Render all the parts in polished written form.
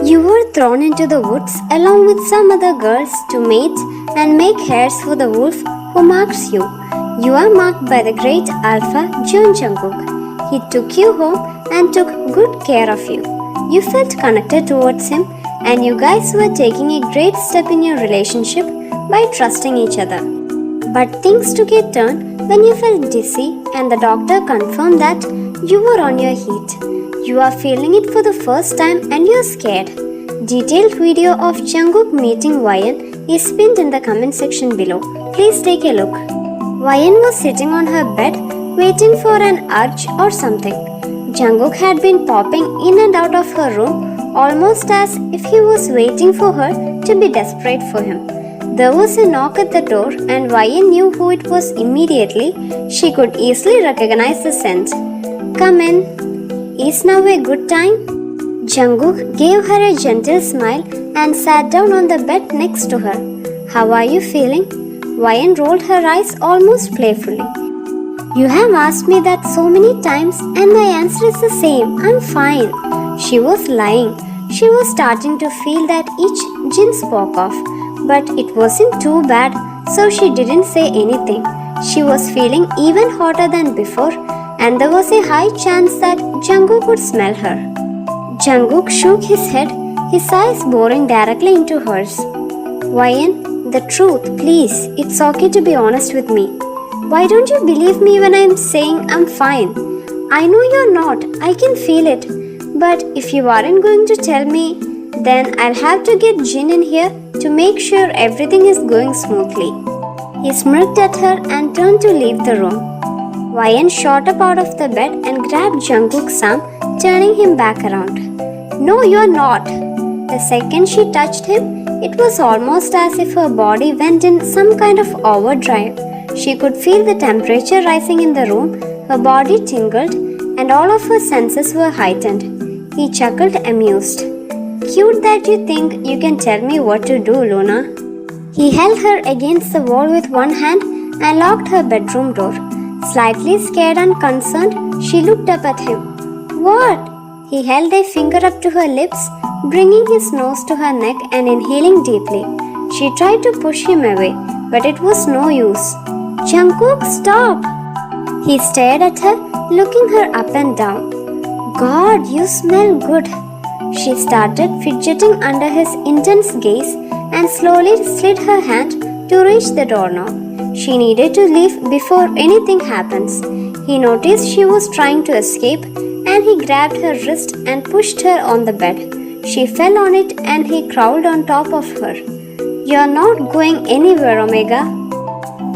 You were thrown into the woods along with some other girls to mate and make hairs for the wolf who marks you. You are marked by the great Alpha Jeon Jungkook. He took you home and took good care of you. You felt connected towards him, and you guys were taking a great step in your relationship by trusting each other. But things took a turn when you felt dizzy and the doctor confirmed that you were on your heat. You are feeling it for the first time and you're scared. Detailed video of Jungkook meeting Wyan is pinned in the comment section below. Please take a look. Wyan was sitting on her bed waiting for an urge or something. Jungkook had been popping in and out of her room almost as if he was waiting for her to be desperate for him. There was a knock at the door and Wyan knew who it was immediately. She could easily recognize the scent. Come in. Is now a good time? Jungkook gave her a gentle smile and sat down on the bed next to her. How are you feeling? Wyan rolled her eyes almost playfully. You have asked me that so many times and my answer is the same. I'm fine. She was lying. She was starting to feel that itch Jin spoke of. But it wasn't too bad, so she didn't say anything. She was feeling even hotter than before, and there was a high chance that Jungkook would smell her. Jungkook shook his head, his eyes boring directly into hers. Wyan, the truth, please. It's okay to be honest with me. Why don't you believe me when I'm saying I'm fine? I know you're not. I can feel it. But if you aren't going to tell me, then I'll have to get Jin in here to make sure everything is going smoothly. He smirked at her and turned to leave the room. Wyan shot up out of the bed and grabbed Jungkook's arm, turning him back around. No, you're not. The second she touched him, it was almost as if her body went in some kind of overdrive. She could feel the temperature rising in the room, her body tingled, and all of her senses were heightened. He chuckled, amused. Cute that you think you can tell me what to do, Luna. He held her against the wall with one hand and locked her bedroom door. Slightly scared and concerned, she looked up at him. What? He held a finger up to her lips, bringing his nose to her neck and inhaling deeply. She tried to push him away, but it was no use. Jungkook, stop! He stared at her, looking her up and down. God, you smell good. She started fidgeting under his intense gaze and slowly slid her hand to reach the doorknob. She needed to leave before anything happens. He noticed she was trying to escape and he grabbed her wrist and pushed her on the bed. She fell on it and he crawled on top of her. You're not going anywhere, Omega.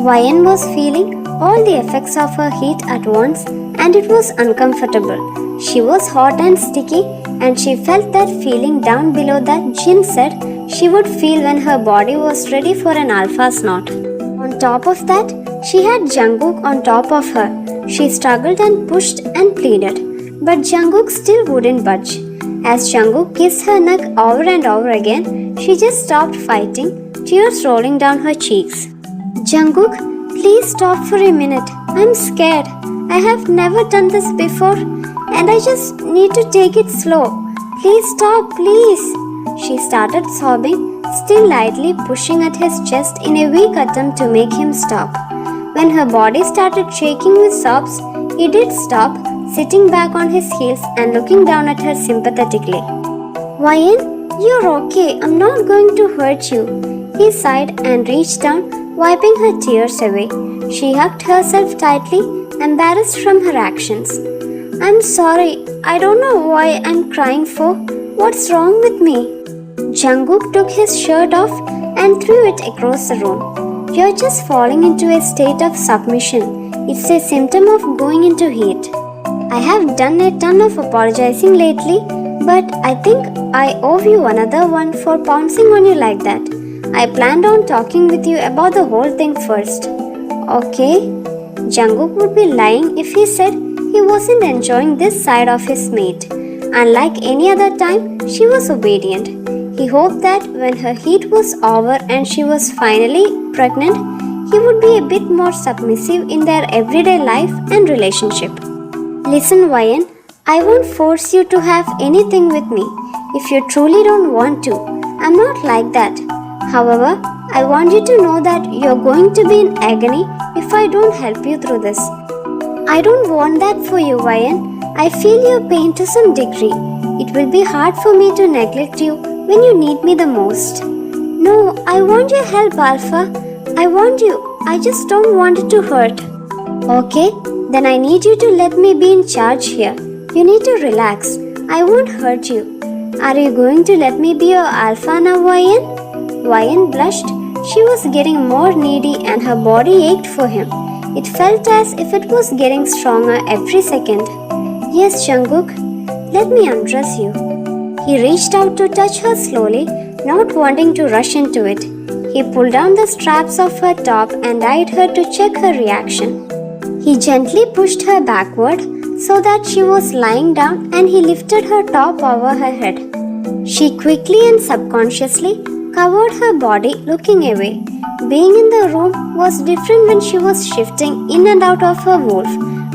Wyan was feeling all the effects of her heat at once and it was uncomfortable. She was hot and sticky and she felt that feeling down below that Jin said she would feel when her body was ready for an alpha snort. On top of that, she had Jungkook on top of her. She struggled and pushed and pleaded, but Jungkook still wouldn't budge. As Jungkook kissed her neck over and over again, she just stopped fighting, tears rolling down her cheeks. Jungkook, please stop for a minute. I'm scared. I have never done this before and I just need to take it slow. Please stop, please. She started sobbing, still lightly pushing at his chest in a weak attempt to make him stop. When her body started shaking with sobs, he did stop, sitting back on his heels and looking down at her sympathetically. Wyan, you're okay. I'm not going to hurt you. He sighed and reached down, wiping her tears away. She hugged herself tightly, embarrassed from her actions. I'm sorry. I don't know why I'm crying for. What's wrong with me? Jungkook took his shirt off and threw it across the room. You're just falling into a state of submission. It's a symptom of going into heat. I have done a ton of apologizing lately, but I think I owe you another one for pouncing on you like that. I planned on talking with you about the whole thing first. Okay? Jungkook would be lying if he said he wasn't enjoying this side of his mate. Unlike any other time, she was obedient. He hoped that when her heat was over and she was finally pregnant, he would be a bit more submissive in their everyday life and relationship. Listen, Ryan, I won't force you to have anything with me if you truly don't want to. I'm not like that. However, I want you to know that you're going to be in agony if I don't help you through this. I don't want that for you, Ryan. I feel your pain to some degree. It will be hard for me to neglect you when you need me the most. No, I want your help, Alpha. I want you. I just don't want it to hurt. Okay, then I need you to let me be in charge here. You need to relax. I won't hurt you. Are you going to let me be your Alpha now, Ryan? Ryan blushed. She was getting more needy and her body ached for him. It felt as if it was getting stronger every second. Yes, Jungkook, let me undress you. He reached out to touch her slowly, not wanting to rush into it. He pulled down the straps of her top and eyed her to check her reaction. He gently pushed her backward so that she was lying down and he lifted her top over her head. She quickly and subconsciously covered her body, looking away. Being in the room was different when she was shifting in and out of her wolf,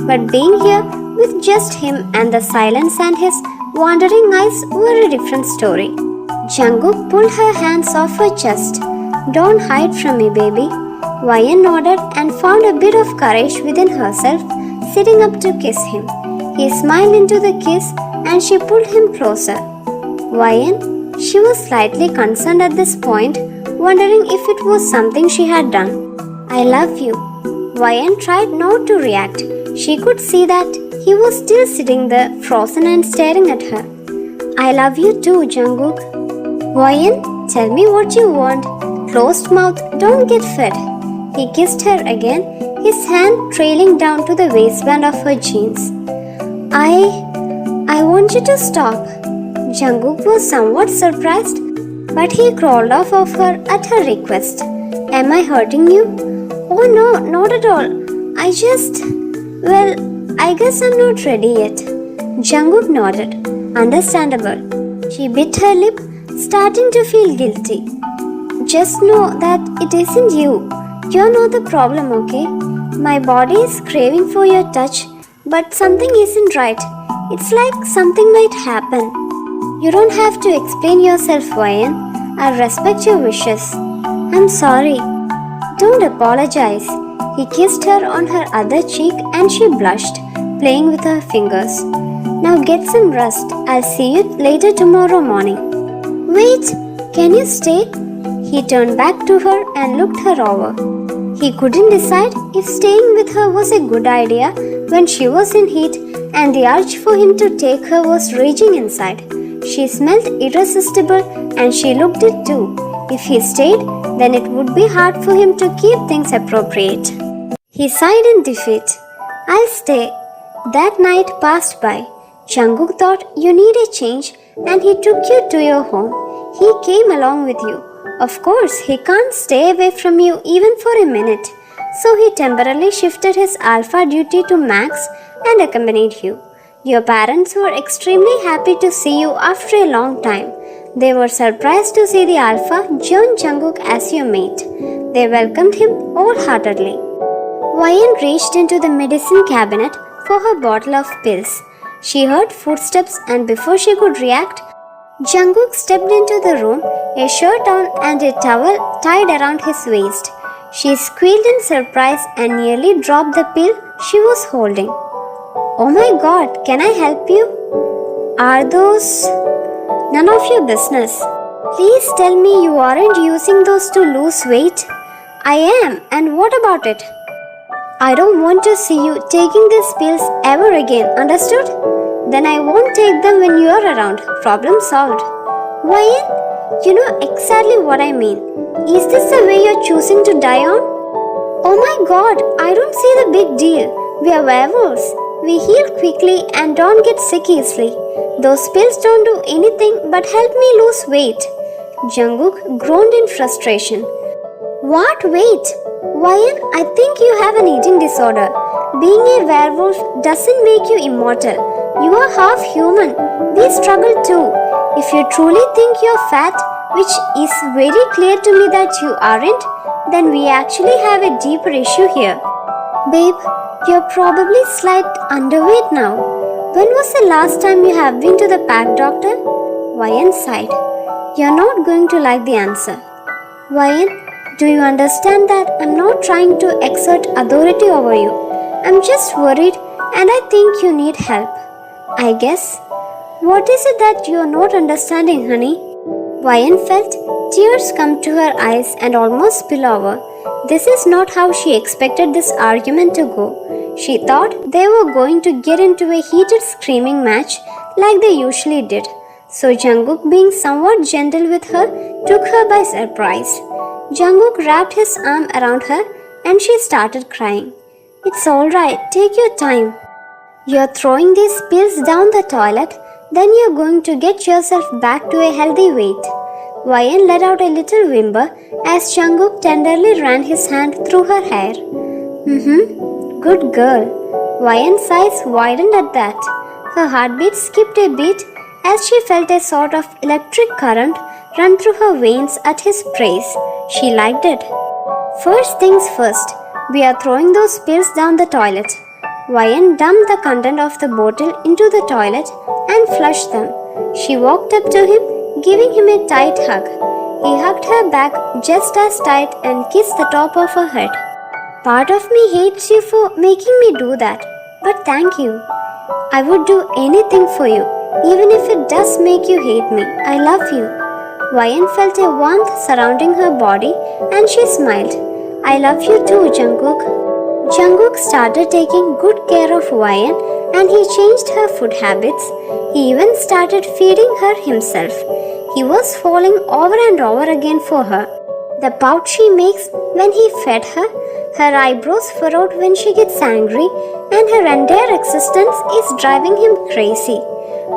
but being here with just him and the silence and his wandering eyes were a different story. Jungkook pulled her hands off her chest. Don't hide from me, baby. Ryan nodded and found a bit of courage within herself, sitting up to kiss him. He smiled into the kiss and she pulled him closer. Ryan, she was slightly concerned at this point, wondering if it was something she had done. I love you. Ryan tried not to react. She could see that he was still sitting there, frozen and staring at her. I love you too, Jungkook. Ryan, tell me what you want. Closed mouth, don't get fed. He kissed her again, his hand trailing down to the waistband of her jeans. I want you to stop. Jungkook was somewhat surprised, but he crawled off of her at her request. Am I hurting you? Oh no, not at all. I guess I'm not ready yet. Jungkook nodded. Understandable. She bit her lip, starting to feel guilty. Just know that it isn't you. You're not the problem, okay? My body is craving for your touch, but something isn't right. It's like something might happen. You don't have to explain yourself, Ryan. I respect your wishes. I'm sorry. Don't apologize. He kissed her on her other cheek and she blushed, playing with her fingers. Now get some rest. I'll see you later tomorrow morning. Wait, can you stay? He turned back to her and looked her over. He couldn't decide if staying with her was a good idea when she was in heat and the urge for him to take her was raging inside. She smelled irresistible and she looked it too. If he stayed, then it would be hard for him to keep things appropriate. He sighed in defeat. I'll stay. That night passed by. Jungkook thought you need a change and he took you to your home. He came along with you. Of course, he can't stay away from you even for a minute. So he temporarily shifted his Alpha duty to Max and accompanied you. Your parents were extremely happy to see you after a long time. They were surprised to see the Alpha Jeon Jungkook as your mate. They welcomed him wholeheartedly. Ryan reached into the medicine cabinet for her bottle of pills. She heard footsteps and before she could react, Jungkook stepped into the room, a shirt on and a towel tied around his waist. She squealed in surprise and nearly dropped the pill she was holding. Oh my god, can I help you? Are those... None of your business. Please tell me you aren't using those to lose weight. I am, and what about it? I don't want to see you taking these pills ever again, understood? Then I won't take them when you're around. Problem solved. Ryan, you know exactly what I mean. Is this the way you're choosing to die on? Oh my god, I don't see the big deal. We are werewolves. We heal quickly and don't get sick easily. Those pills don't do anything but help me lose weight. Jungkook groaned in frustration. What weight? Ryan, I think you have an eating disorder. Being a werewolf doesn't make you immortal. You are half human. We struggle too. If you truly think you're fat, which is very clear to me that you aren't, then we actually have a deeper issue here. Babe, you're probably slight underweight now. When was the last time you have been to the pack doctor? Ryan sighed. You're not going to like the answer. Ryan, do you understand that I'm not trying to exert authority over you? I'm just worried and I think you need help. I guess. What is it that you're not understanding, honey? Ryan felt tears come to her eyes and almost spill over. This is not how she expected this argument to go. She thought they were going to get into a heated screaming match like they usually did. So Jungkook, being somewhat gentle with her, took her by surprise. Jungkook wrapped his arm around her and she started crying. It's alright, take your time. You're throwing these pills down the toilet, then you're going to get yourself back to a healthy weight. Ryan let out a little whimper as Jungkook tenderly ran his hand through her hair. Good girl. Ryan's eyes widened at that. Her heartbeat skipped a beat as she felt a sort of electric current run through her veins at his praise. She liked it. First things first, we are throwing those pills down the toilet. Ryan dumped the content of the bottle into the toilet and flushed them. She walked up to him, giving him a tight hug. He hugged her back just as tight and kissed the top of her head. Part of me hates you for making me do that, but thank you. I would do anything for you, even if it does make you hate me. I love you. Ryan felt a warmth surrounding her body and she smiled. I love you too, Jungkook. Jungkook started taking good care of Ryan and he changed her food habits. He even started feeding her himself. He was falling over and over again for her. The pout she makes when he fed her, her eyebrows furrowed when she gets angry, and her entire existence is driving him crazy.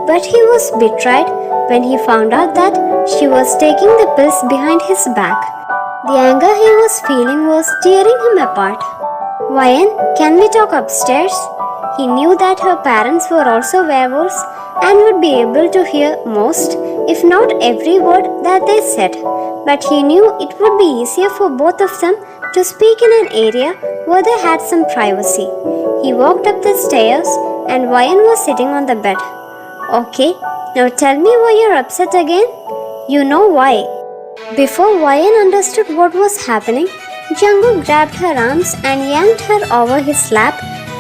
But he was betrayed when he found out that she was taking the pills behind his back. The anger he was feeling was tearing him apart. Ryan, can we talk upstairs? He knew that her parents were also werewolves and would be able to hear most, if not every word that they said. But he knew it would be easier for both of them to speak in an area where they had some privacy. He walked up the stairs and Ryan was sitting on the bed. Okay, now tell me why you're upset again. You know why. Before Ryan understood what was happening, Jungkook grabbed her arms and yanked her over his lap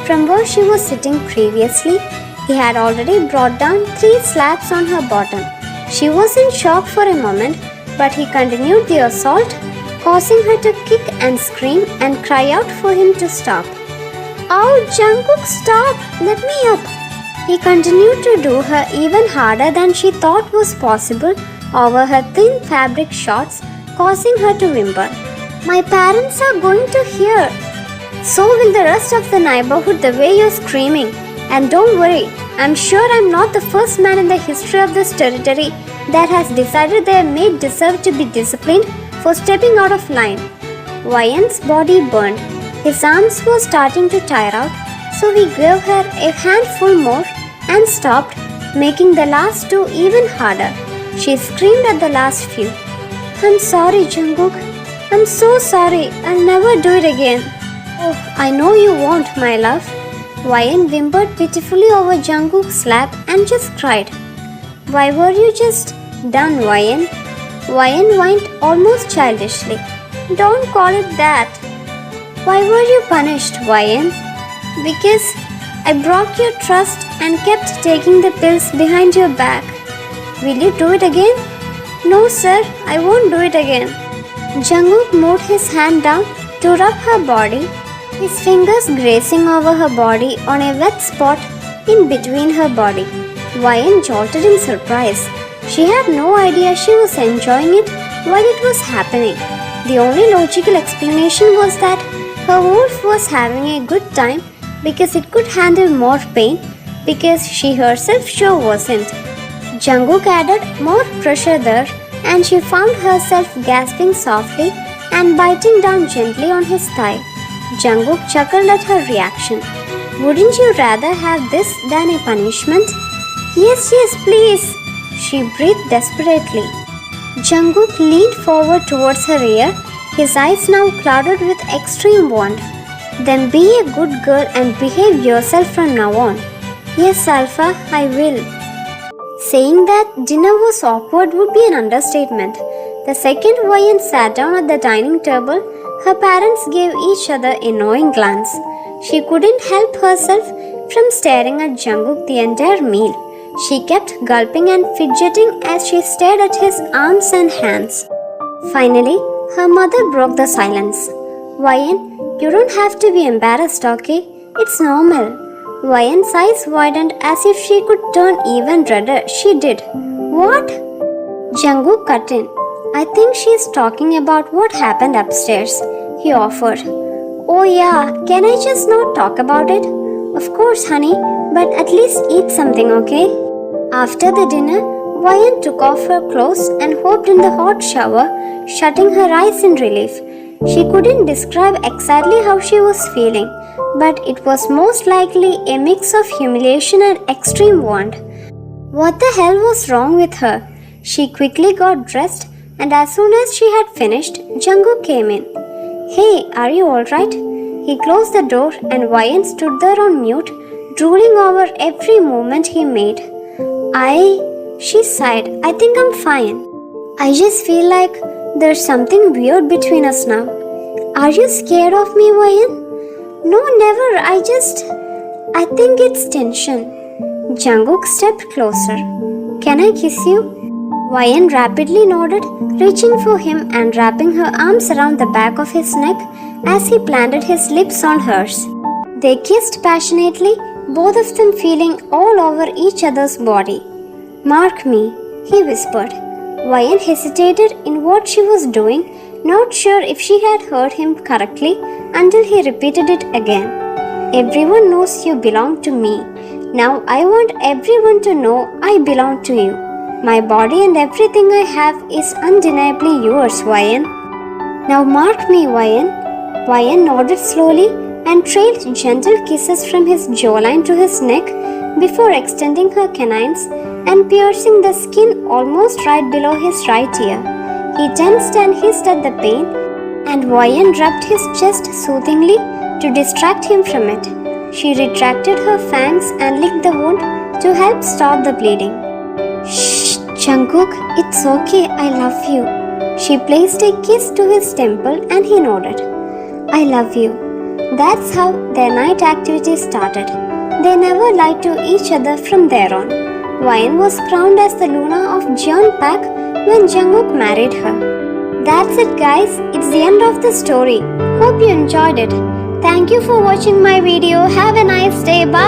from where she was sitting previously. He had already brought down 3 slaps on her bottom. She was in shock for a moment, but he continued the assault, causing her to kick and scream and cry out for him to stop. Oh, Jungkook, stop! Let me up! He continued to do her even harder than she thought was possible over her thin fabric shorts, causing her to whimper. My parents are going to hear. So will the rest of the neighborhood the way you're screaming. And don't worry, I'm sure I'm not the first man in the history of this territory that has decided their mate deserved to be disciplined for stepping out of line. Ryan's body burned. His arms were starting to tire out, so he gave her a handful more and stopped, making the last 2 even harder. She screamed at the last few. I'm sorry, Jungkook. I'm so sorry. I'll never do it again. Oh, I know you won't, my love. Ryan whimpered pitifully over Jungkook's lap and just cried. Why were you just done, Ryan? Ryan whined almost childishly. Don't call it that. Why were you punished, Ryan? Because I broke your trust and kept taking the pills behind your back. Will you do it again? No, sir, I won't do it again. Jungkook moved his hand down to rub her body, his fingers grazing over her body on a wet spot in between her body. Ryan jolted in surprise. She had no idea she was enjoying it while it was happening. The only logical explanation was that her wolf was having a good time because it could handle more pain, because she herself sure wasn't. Jungkook added more pressure there and she found herself gasping softly and biting down gently on his thigh. Jungkook chuckled at her reaction. Wouldn't you rather have this than a punishment? Yes, yes, please, she breathed desperately. Jungkook leaned forward towards her ear, his eyes now clouded with extreme want. Then be a good girl and behave yourself from now on. Yes, Alpha, I will. Saying that dinner was awkward would be an understatement. The second Wayan sat down at the dining table, her parents gave each other a knowing glance. She couldn't help herself from staring at Jungkook the entire meal. She kept gulping and fidgeting as she stared at his arms and hands. Finally, her mother broke the silence. Wayan, you don't have to be embarrassed, okay? It's normal. Wayan's eyes widened as if she could turn even redder. She did. What? Jungkook cut in. I think she's talking about what happened upstairs, he offered. Oh yeah, can I just not talk about it? Of course, honey, but at least eat something, okay? After the dinner, Wayan took off her clothes and hopped in the hot shower, shutting her eyes in relief. She couldn't describe exactly how she was feeling, but it was most likely a mix of humiliation and extreme want. What the hell was wrong with her? She quickly got dressed, and as soon as she had finished, Jungkook came in. Hey, are you alright? He closed the door and Wayan stood there on mute, drooling over every movement he made. She sighed, I think I'm fine. I just feel like there's something weird between us now. Are you scared of me, Wayan? No, never. I think it's tension. Jungkook stepped closer. Can I kiss you? Wayan rapidly nodded, reaching for him and wrapping her arms around the back of his neck as he planted his lips on hers. They kissed passionately, both of them feeling all over each other's body. Mark me, he whispered. Wayan hesitated in what she was doing, not sure if she had heard him correctly until he repeated it again. Everyone knows you belong to me. Now I want everyone to know I belong to you. My body and everything I have is undeniably yours, Wayan. Now mark me, Wayan. Wayan nodded slowly and trailed gentle kisses from his jawline to his neck before extending her canines and piercing the skin almost right below his right ear. He tensed and hissed at the pain, and Wayan rubbed his chest soothingly to distract him from it. She retracted her fangs and licked the wound to help stop the bleeding. Shh, Jungkook, it's okay, I love you. She placed a kiss to his temple and he nodded. I love you. That's how their night activity started. They never lied to each other from there on. Wayan was crowned as the Luna of Jeon Pak when Jungkook married her. That's it, guys. It's the end of the story. Hope you enjoyed it. Thank you for watching my video. Have a nice day. Bye.